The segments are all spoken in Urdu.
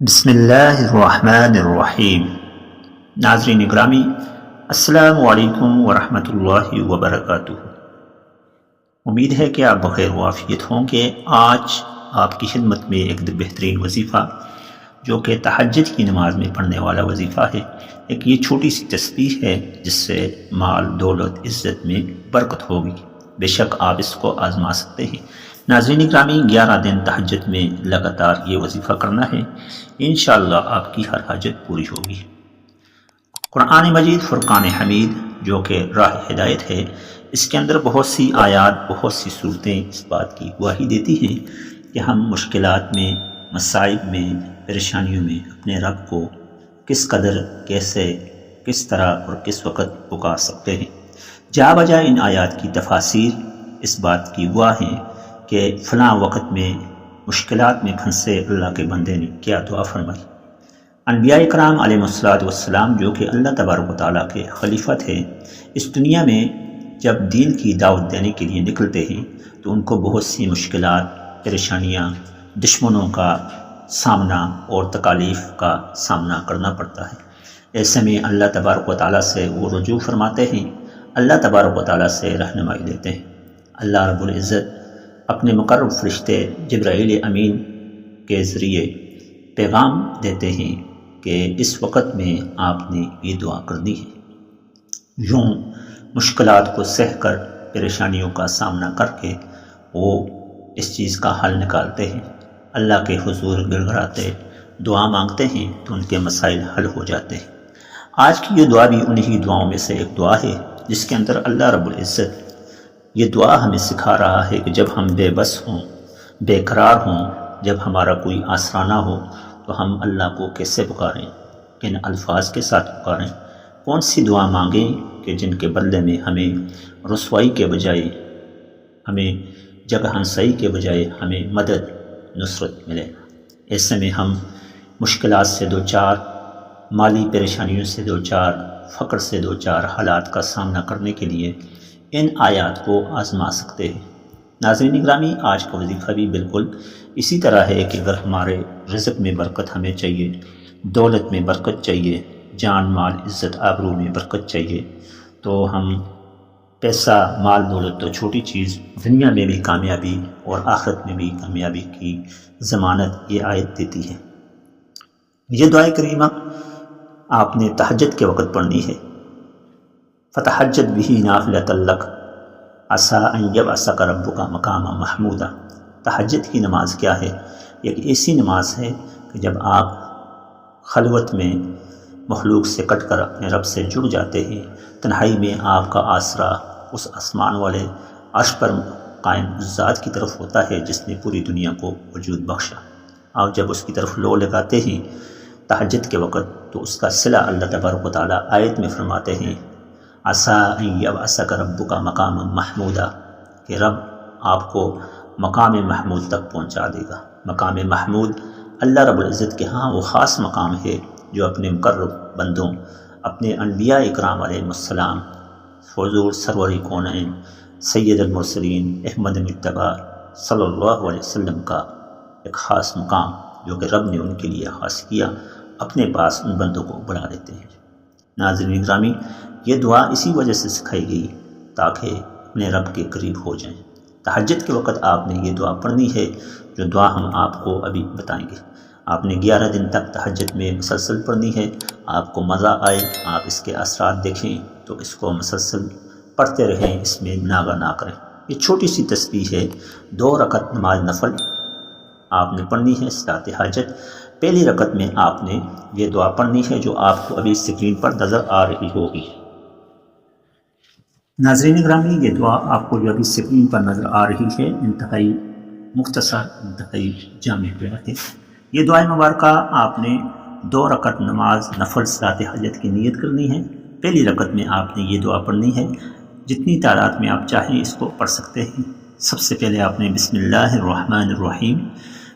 بسم اللہ الرحمن الرحیم۔ ناظرین گرامی، السلام علیکم ورحمۃ اللہ وبرکاتہ۔ امید ہے کہ آپ بخیر و عافیت ہوں گے۔ آج آپ کی خدمت میں ایک بہترین وظیفہ جو کہ تہجد کی نماز میں پڑھنے والا وظیفہ ہے، ایک یہ چھوٹی سی تسبیح ہے جس سے مال، دولت، عزت میں برکت ہوگی۔ بے شک آپ اس کو آزما سکتے ہیں۔ ناظرین گرامی، 11 دن تہجد میں لگاتار یہ وظیفہ کرنا ہے، انشاءاللہ آپ کی ہر حاجت پوری ہوگی۔ قرآن مجید فرقان حمید جو کہ راہ ہدایت ہے، اس کے اندر بہت سی آیات، بہت سی صورتیں اس بات کی گواہی دیتی ہیں کہ ہم مشکلات میں، مصائب میں، پریشانیوں میں اپنے رب کو کس قدر، کیسے، کس طرح اور کس وقت پکار سکتے ہیں۔ جا بجا ان آیات کی تفاسیر اس بات کی گواہ ہیں کہ فلاں وقت میں مشکلات میں پھنسے اللہ کے بندے نے کیا دعا فرمائی۔ انبیاء کرام علیہ السلام جو کہ اللہ تبارک و تعالیٰ کے خلیفہ تھے، اس دنیا میں جب دین کی دعوت دینے کے لیے نکلتے ہیں تو ان کو بہت سی مشکلات، پریشانیاں، دشمنوں کا سامنا اور تکالیف کا سامنا کرنا پڑتا ہے۔ ایسے میں اللہ تبارک و تعالیٰ سے وہ رجوع فرماتے ہیں، اللہ تبارک و تعالیٰ سے رہنمائی لیتے ہیں۔ اللہ رب العزت اپنے مقرب فرشتے جبرائیل امین کے ذریعے پیغام دیتے ہیں کہ اس وقت میں آپ نے یہ دعا کرنی ہے۔ یوں مشکلات کو سہ کر، پریشانیوں کا سامنا کر کے وہ اس چیز کا حل نکالتے ہیں، اللہ کے حضور گڑ گڑاتے دعا مانگتے ہیں تو ان کے مسائل حل ہو جاتے ہیں۔ آج کی یہ دعا بھی انہی دعاؤں میں سے ایک دعا ہے جس کے اندر اللہ رب العزت یہ دعا ہمیں سکھا رہا ہے کہ جب ہم بے بس ہوں، بے قرار ہوں، جب ہمارا کوئی آسرا نہ ہو تو ہم اللہ کو کیسے پکاریں، کن الفاظ کے ساتھ پکاریں، کون سی دعا مانگیں کہ جن کے بدلے میں ہمیں رسوائی کے بجائے، ہمیں جگہ ہنسائی کے بجائے ہمیں مدد، نصرت ملے۔ ایسے میں ہم مشکلات سے دوچار، مالی پریشانیوں سے دوچار، فقر سے دوچار حالات کا سامنا کرنے کے لیے ان آیات کو آزما سکتے ہیں۔ ناظرین گرامی، آج کا وظیفہ بھی بالکل اسی طرح ہے کہ اگر ہمارے رزق میں برکت ہمیں چاہیے، دولت میں برکت چاہیے، جان مال عزت آبرو میں برکت چاہیے، تو ہم پیسہ، مال، دولت تو چھوٹی چیز، دنیا میں بھی کامیابی اور آخرت میں بھی کامیابی کی ضمانت یہ آیت دیتی ہے۔ یہ دعائے کریمہ آپ نے تہجد کے وقت پڑھنی ہے۔ فتہجد بہ نافلۃ لک عسیٰ ان یبعثک ربک مقاما محمودا۔ تہجد کی نماز کیا ہے؟ ایک ایسی نماز ہے کہ جب آپ خلوت میں مخلوق سے کٹ کر اپنے رب سے جڑ جاتے ہیں، تنہائی میں آپ کا آسرا اس آسمان والے عرش پر قائم ذات کی طرف ہوتا ہے جس نے پوری دنیا کو وجود بخشا۔ آپ جب اس کی طرف لو لگاتے ہیں تہجد کے وقت تو اس کا صلہ اللہ تبارک و تعالیٰ آیت میں فرماتے ہیں، عسیٰ ان یبعثک ربک مقاما محمودا، کہ رب آپ کو مقام محمود تک پہنچا دے گا۔ مقام محمود اللہ رب العزت کے ہاں وہ خاص مقام ہے جو اپنے مقرب بندوں، اپنے انبیاء اکرام علیہ السلام، حضور سرور کونین سید المرسلین احمد مجتبیٰ صلی اللہ علیہ وسلم کا ایک خاص مقام جو کہ رب نے ان کے لیے خاص کیا، اپنے پاس ان بندوں کو بلا لیتے ہیں۔ ناظرین گرامی، یہ دعا اسی وجہ سے سکھائی گئی تاکہ اپنے رب کے قریب ہو جائیں۔ تہجد کے وقت آپ نے یہ دعا پڑھنی ہے جو دعا ہم آپ کو ابھی بتائیں گے۔ آپ نے 11 دن تک تہجد میں مسلسل پڑھنی ہے۔ آپ کو مزہ آئے، آپ اس کے اثرات دیکھیں تو اس کو مسلسل پڑھتے رہیں، اس میں ناغہ نہ کریں۔ یہ چھوٹی سی تسبیح ہے، 2 رکعت نماز نفل آپ نے پڑھنی ہے صلاۃ حاجت۔ پہلی رکعت میں آپ نے یہ دعا پڑھنی ہے جو آپ کو ابھی اسکرین پر نظر آ رہی ہوگی۔ ناظرین گرامی، یہ دعا آپ کو جو ابھی اسکرین پر نظر آ رہی ہے انتہائی مختصر، انتہائی جامع دعا ہے۔ یہ دعائے مبارکہ آپ نے 2 رکعت نماز نفل صلاۃ حاجت کی نیت کرنی ہے۔ پہلی رکعت میں آپ نے یہ دعا پڑھنی ہے، جتنی تعداد میں آپ چاہیں اس کو پڑھ سکتے ہیں۔ سب سے پہلے آپ نے بسم اللہ الرحمن الرحیم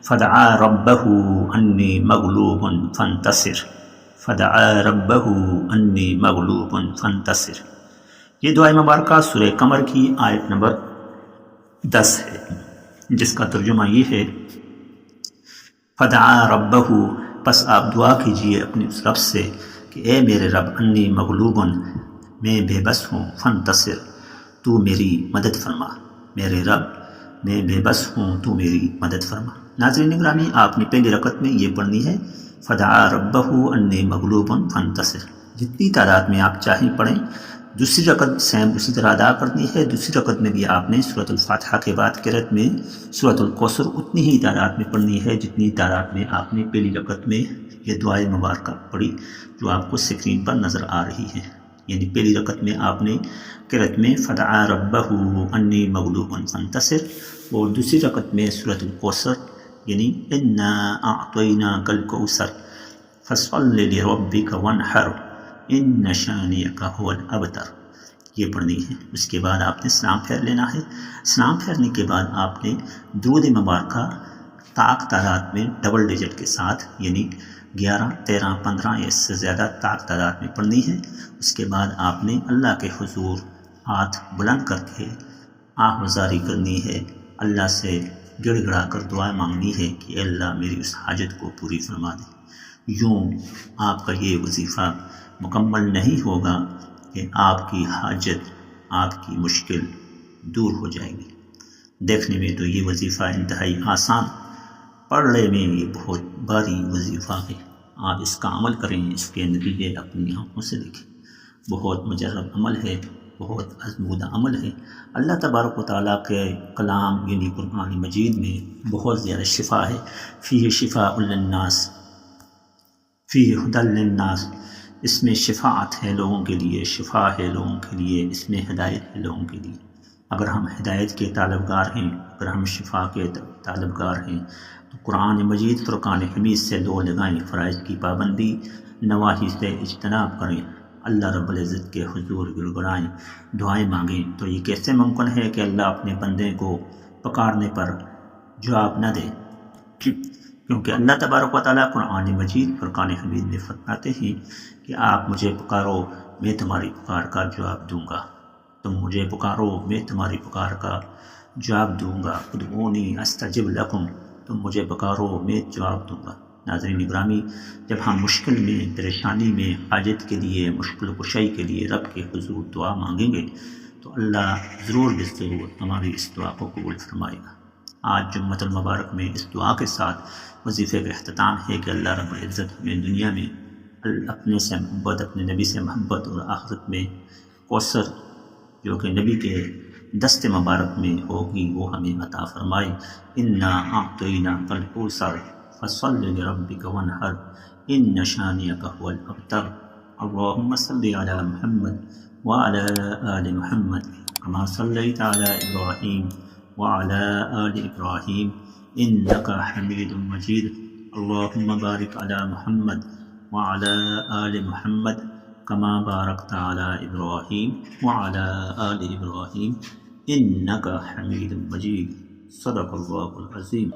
فدعا ربہ انی مغلوب فانتصر، فدعا ربہ انی مغلوب فانتصر۔ یہ دعائے مبارکہ سورہ قمر کی آیت نمبر 10 ہے، جس کا ترجمہ یہ ہے، فدعا ربہ پس آپ دعا کیجئے اپنے اس رب سے کہ اے میرے رب انی مغلوبن، میں بے بس ہوں، فانتصر، تو میری مدد فرما، میرے رب میں بے بس ہوں، تو میری مدد فرما۔ ناظرین گرامی، آپ نے پہلی رکعت میں یہ پڑھنی ہے فدعا ربہ انی مغلوب فانتصر، جتنی تعداد میں آپ چاہیں پڑھیں۔ دوسری رکعت سیم اسی طرح ادا کرنی ہے۔ دوسری رکعت میں بھی آپ نے سورۃ الفاتحہ کے بعد قرأت میں سورۃ الکوثر اتنی ہی تعداد میں پڑھنی ہے جتنی تعداد میں آپ نے پہلی رکعت میں یہ دعائے مبارکہ پڑھی جو آپ کو سکرین پر نظر آ رہی ہے۔ یعنی پہلی رکعت میں آپ نے قرأت میں فدعا ربہ انی مغلوب فانتصر، اور دوسری رکعت میں سورۃ الکوثر یعنی انا اعطیناک الکوثر فصل لربک وانحر ان شانئک ھو الابتر، یہ پڑھنی ہے۔ اس کے بعد آپ نے سلام پھیر لینا ہے۔ سلام پھیرنے کے بعد آپ نے درود مبارکہ طاق تعداد میں ڈبل ڈیجٹ کے ساتھ یعنی 11، 13، 15 یا اس سے زیادہ طاق تعداد میں پڑھنی ہے۔ اس کے بعد آپ نے اللہ کے حضور ہاتھ بلند کر کے آہوازاری کرنی ہے، اللہ سے گڑ گڑا کر دعا مانگنی ہے کہ اے اللہ میری اس حاجت کو پوری فرما دے۔ یوں آپ کا یہ وظیفہ مکمل نہیں ہوگا کہ آپ کی حاجت، آپ کی مشکل دور ہو جائے گی۔ دیکھنے میں تو یہ وظیفہ انتہائی آسان، پڑھنے میں یہ بہت بھاری وظیفہ ہے۔ آپ اس کا عمل کریں، اس کے نتیجے اپنی آنکھوں سے دیکھیں۔ بہت مجرب عمل ہے، بہت آزمودہ عمل ہے۔ اللہ تبارک و تعالیٰ کے کلام یعنی قرآن مجید میں بہت زیادہ شفا ہے۔ فیہ شفاء للناس، فیہ ھدی للناس، اس میں شفاعت ہے لوگوں کے لیے، شفا ہے لوگوں کے لیے، اس میں ہدایت ہے لوگوں کے لیے۔ اگر ہم ہدایت کے طالبگار ہیں، اگر ہم شفا کے طالبگار ہیں تو قرآن مجید فرقان حمید سے دو لگائیں، فرائض کی پابندی، نواہی سے اجتناب کریں، اللہ رب العزت کے حضور گڑگڑائیں، دعائیں مانگیں۔ تو یہ کیسے ممکن ہے کہ اللہ اپنے بندے کو پکارنے پر جواب نہ دے؟ کیونکہ اللہ تبارک و تعالیٰ قرآن مجید فرقان حمید میں فرماتے ہیں کہ آپ مجھے پکارو میں تمہاری پکار کا جواب دوں گا، تم مجھے پکارو میں تمہاری پکار کا جواب دوں گا، ادعونی استجب لکم، تم مجھے پکارو میں جواب دوں گا۔ ناظرین گرامی، جب ہم مشکل میں، پریشانی میں، حاجت کے لیے، مشکل کشائی کے لیے رب کے حضور دعا مانگیں گے تو اللہ ضرور ضرور ہماری اس دعا کو قبول فرمائے گا۔ آج جمعۃ المبارک میں اس دعا کے ساتھ وظیفے کا اختتام ہے کہ اللہ رب العزت ہمیں دنیا میں اپنے سے محبت، اپنے نبی سے محبت، اور آخرت میں کوثر جو کہ نبی کے دست مبارک میں ہوگی وہ ہمیں عطا فرمائے۔ انا اعطیناک الکوثر فصل لربک وانحر ان شانئک ھو الابتر۔ اللہم صل علی محمد وعلی آل محمد کما صلیت علی ابراہیم وعلی آل ابراہیم انک حمید مجید۔ اللہم بارک علی محمد وعلی آل محمد کما بارکت علی ابراہیم وعلی آل ابراہیم انک حمید مجید۔ صدق اللہ العظیم۔